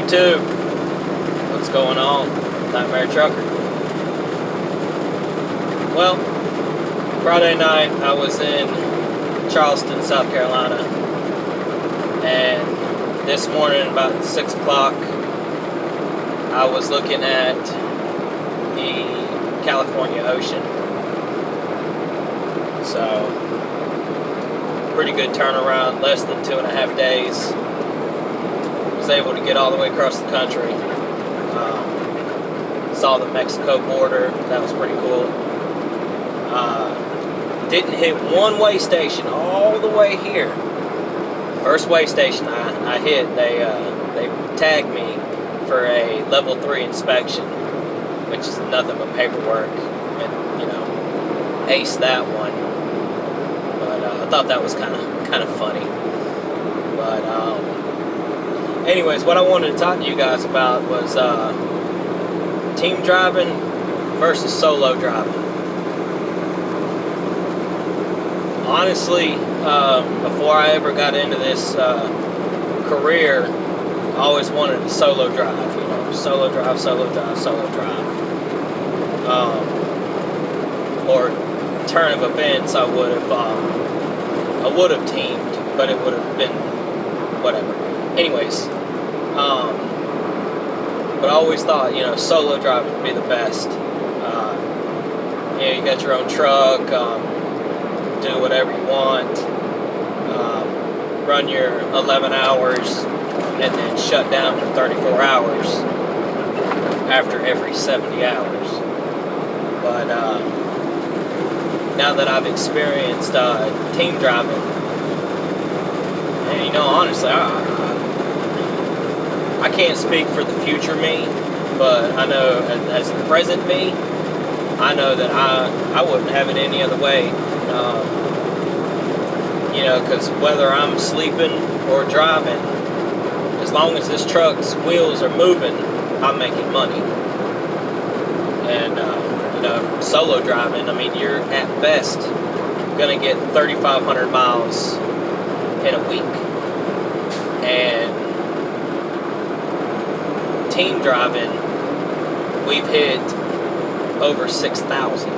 YouTube, what's going on? Nightmare Trucker. Well, Friday night I was in Charleston, South Carolina, and this morning about 6 o'clock I was looking at the California Ocean. So, pretty good turnaround, less than 2.5 days. Was able to get all the way across the country. Saw the Mexico border. That was pretty cool. Didn't hit one way station all the way here. First way station I hit, they tagged me for a level 3 inspection, which is nothing but paperwork, and aced that one. But I thought that was kind of funny. But anyways, what I wanted to talk to you guys about was team driving versus solo driving. Honestly, before I ever got into this career, I always wanted to solo drive. Solo drive. Or turn of events, I would have teamed, but it would have been whatever. Anyways, but I always thought, solo driving would be the best. You got your own truck, do whatever you want, run your 11 hours, and then shut down for 34 hours after every 70 hours. But now that I've experienced team driving, and honestly, I can't speak for the future me, but I know as the present me, I know that I wouldn't have it any other way. Because whether I'm sleeping or driving, as long as this truck's wheels are moving, I'm making money. And solo driving, you're at best gonna get 3,500 miles in a week. And team driving, we've hit over 6,000.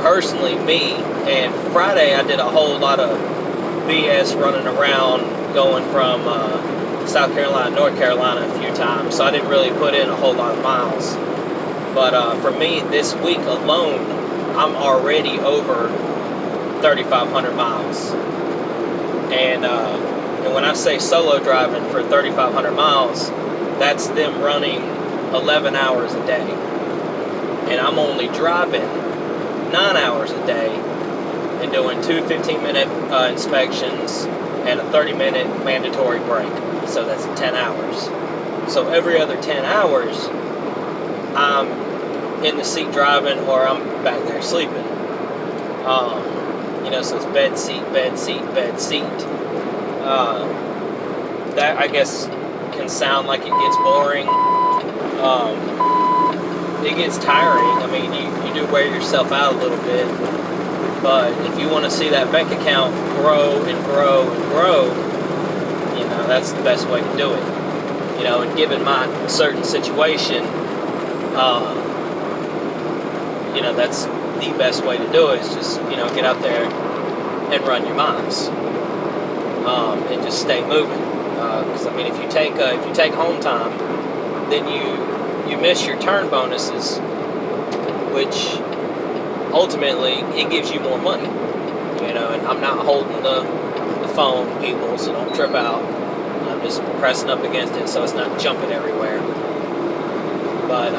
Personally, me, and Friday I did a whole lot of BS running around, going from South Carolina, North Carolina a few times, so I didn't really put in a whole lot of miles. But for me, this week alone, I'm already over 3,500 miles. And when I say solo driving for 3,500 miles, that's them running 11 hours a day. And I'm only driving 9 hours a day and doing 2 15-minute inspections and a 30-minute mandatory break. So that's 10 hours. So every other 10 hours, I'm in the seat driving or I'm back there sleeping. So it's bed seat. That, I guess, can sound like it gets boring. It gets tiring. You do wear yourself out a little bit. But if you want to see that bank account grow and grow and grow, that's the best way to do it. And given my certain situation, that's the best way to do it, is just, get out there and run your miles. And just stay moving. Because, if you take home time, then you miss your turn bonuses, which ultimately it gives you more money. And I'm not holding the phone, people, so don't trip out. I'm just pressing up against it so it's not jumping everywhere. But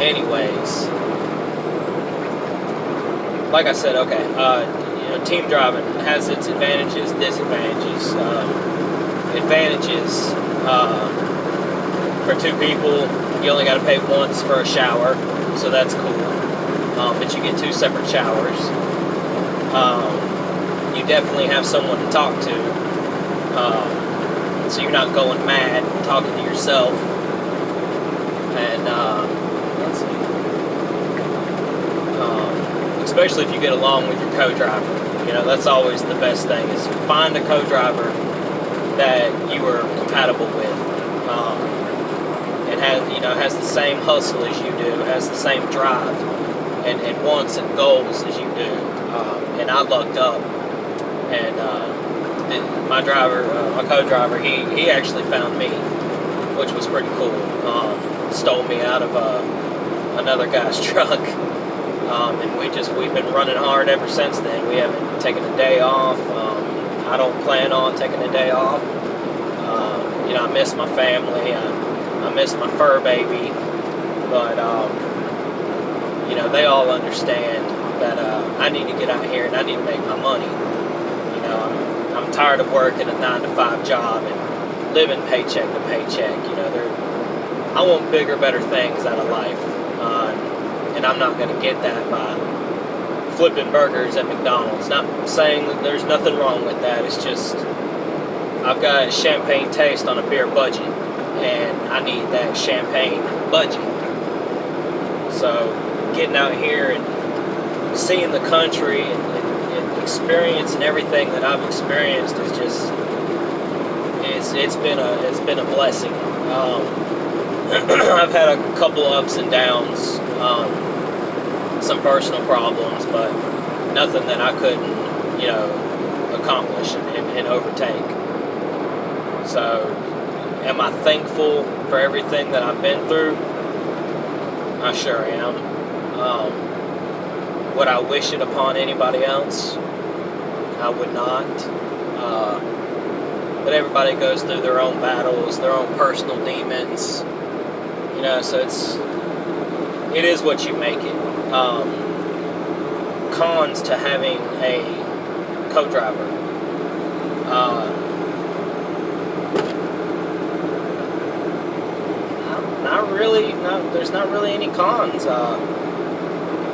anyways, like I said, okay, team driving has its advantages, disadvantages. Advantages, for 2 people, you only got to pay once for a shower, so that's cool. But you get 2 separate showers. You definitely have someone to talk to, so you're not going mad talking to yourself. And let's see. especially if you get along with your co-driver. You know, that's always the best thing, is find a co-driver that you are compatible with. It has the same hustle as you do, has the same drive and wants and goals as you do. And I lucked up, and my co-driver, he actually found me, which was pretty cool. Stole me out of another guy's truck, and we've been running hard ever since then. We haven't taken a day off. I don't plan on taking a day off. I miss my family. I miss my fur baby, but they all understand that I need to get out here and I need to make my money. I'm tired of working a 9-to-5 job and living paycheck to paycheck. I want bigger, better things out of life, and I'm not going to get that by flipping burgers at McDonald's. Not saying that there's nothing wrong with that. It's just I've got a champagne taste on a beer budget, and I need that champagne budget. So getting out here and seeing the country and experiencing everything that I've experienced is just it's been a blessing. I've had a couple ups and downs, some personal problems, but nothing that I couldn't accomplish and overtake. So am I thankful for everything that I've been through? I sure am. Would I wish it upon anybody else? I would not. But everybody goes through their own battles, their own personal demons. So it is what you make it. Cons to having a co-driver. There's not really any cons. A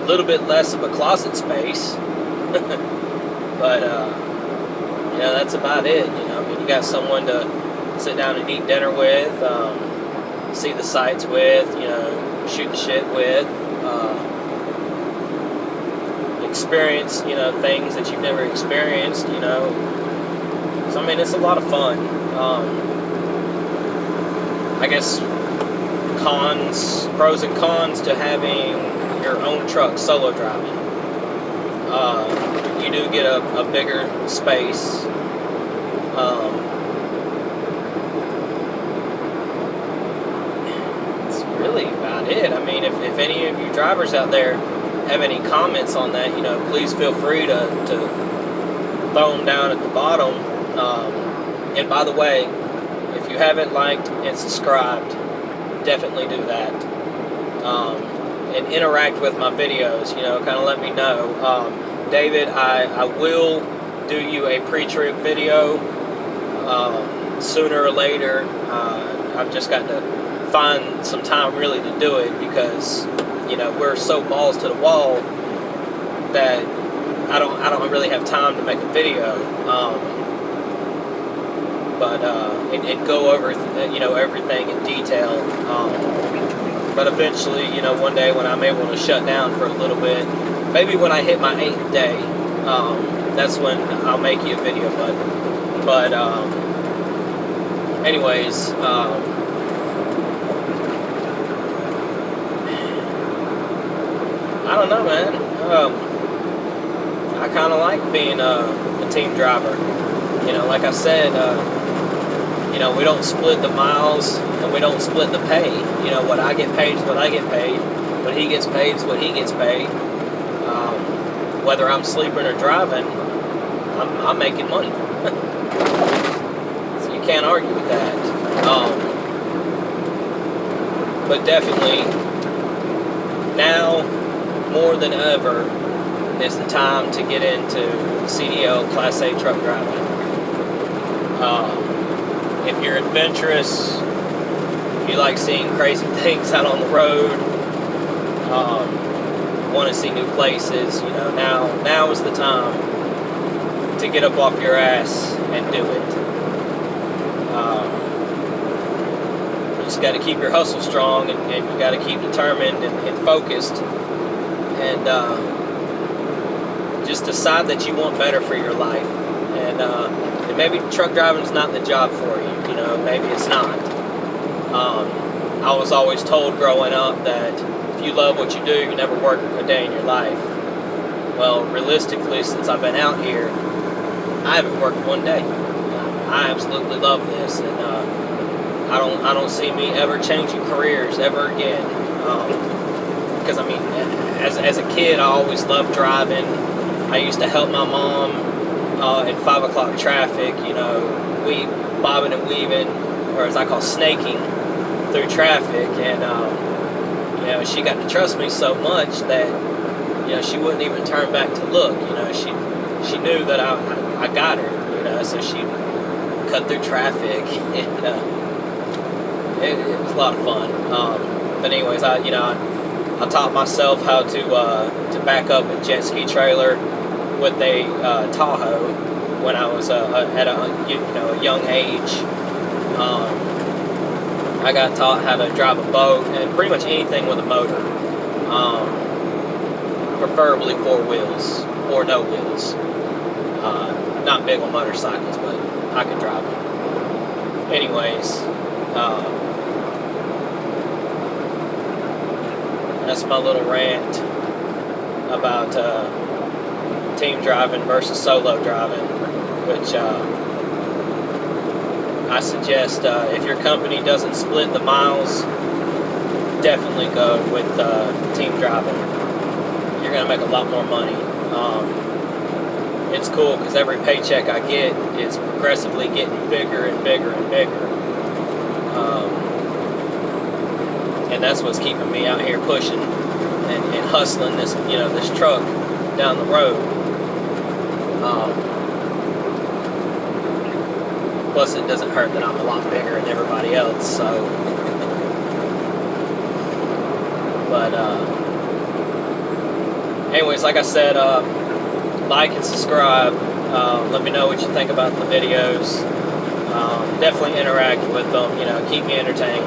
little bit less of a closet space, but that's about it. You got someone to sit down and eat dinner with, see the sights with, shoot the shit with, experience, things that you've never experienced, So, it's a lot of fun. I guess pros and cons to having your own truck solo driving. You do get a bigger space. It's really about it. If any of you drivers out there have any comments on that, please feel free to throw them down at the bottom. And by the way, if you haven't liked and subscribed, definitely do that. And interact with my videos, kind of let me know. David, I will do you a pre-trip video sooner or later. I've just got to find some time really to do it, because we're so balls to the wall that I don't really have time to make a video. And go over everything in detail. But eventually, one day when I'm able to shut down for a little bit, maybe when I hit my 8th day, that's when I'll make you a video. But anyways, I don't know, man. I kind of like being a team driver. Like I said, we don't split the miles and we don't split the pay. What I get paid is what I get paid. What he gets paid is what he gets paid. Whether I'm sleeping or driving, I'm making money. So you can't argue with that. But definitely, now more than ever is the time to get into CDL Class A truck driving. If you're adventurous, if you like seeing crazy things out on the road, want to see new places, now is the time to get up off your ass and do it. You just got to keep your hustle strong, and you got to keep determined and focused, and just decide that you want better for your life. And maybe truck driving is not the job for you. You know, maybe it's not. I was always told growing up that if you love what you do, you never work a day in your life. Well, realistically, since I've been out here, I haven't worked one day. I absolutely love this, and I don't see me ever changing careers ever again. Because I mean, as a kid, I always loved driving. I used to help my mom in 5 o'clock traffic. You know, bobbing and weaving, or as I call snaking, through traffic, and you know, she got to trust me so much that, you know, she wouldn't even turn back to look. You know, she knew that I got her. You know, so she cut through traffic, and it was a lot of fun. But anyways, I taught myself how to back up a jet ski trailer with a Tahoe when I was at a young age. I got taught how to drive a boat and pretty much anything with a motor, preferably 4 wheels or no wheels. Not big on motorcycles, but I can drive them. Anyways, that's my little rant about team driving versus solo driving, which I suggest if your company doesn't split the miles, definitely go with team driving. You're going to make a lot more money. It's cool because every paycheck I get is progressively getting bigger and bigger and bigger. And that's what's keeping me out here pushing and hustling this truck down the road. Plus, it doesn't hurt that I'm a lot bigger than everybody else. So, but anyways, like I said, like and subscribe. Let me know what you think about the videos. Definitely interact with them. You know, keep me entertained.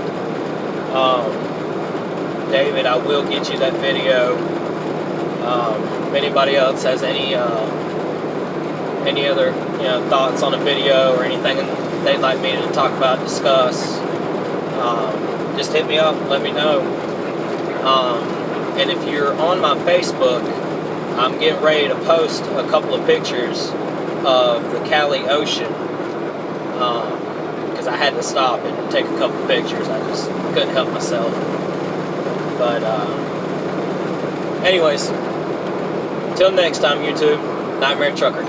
David, I will get you that video. If anybody else has any other thoughts on a video or anything they'd like me to talk about, discuss, just hit me up, let me know. And if you're on my Facebook, I'm getting ready to post a couple of pictures of the Cali Ocean, because I had to stop and take a couple of pictures. I just couldn't help myself. But anyways, till next time, YouTube, Nightmare Trucker.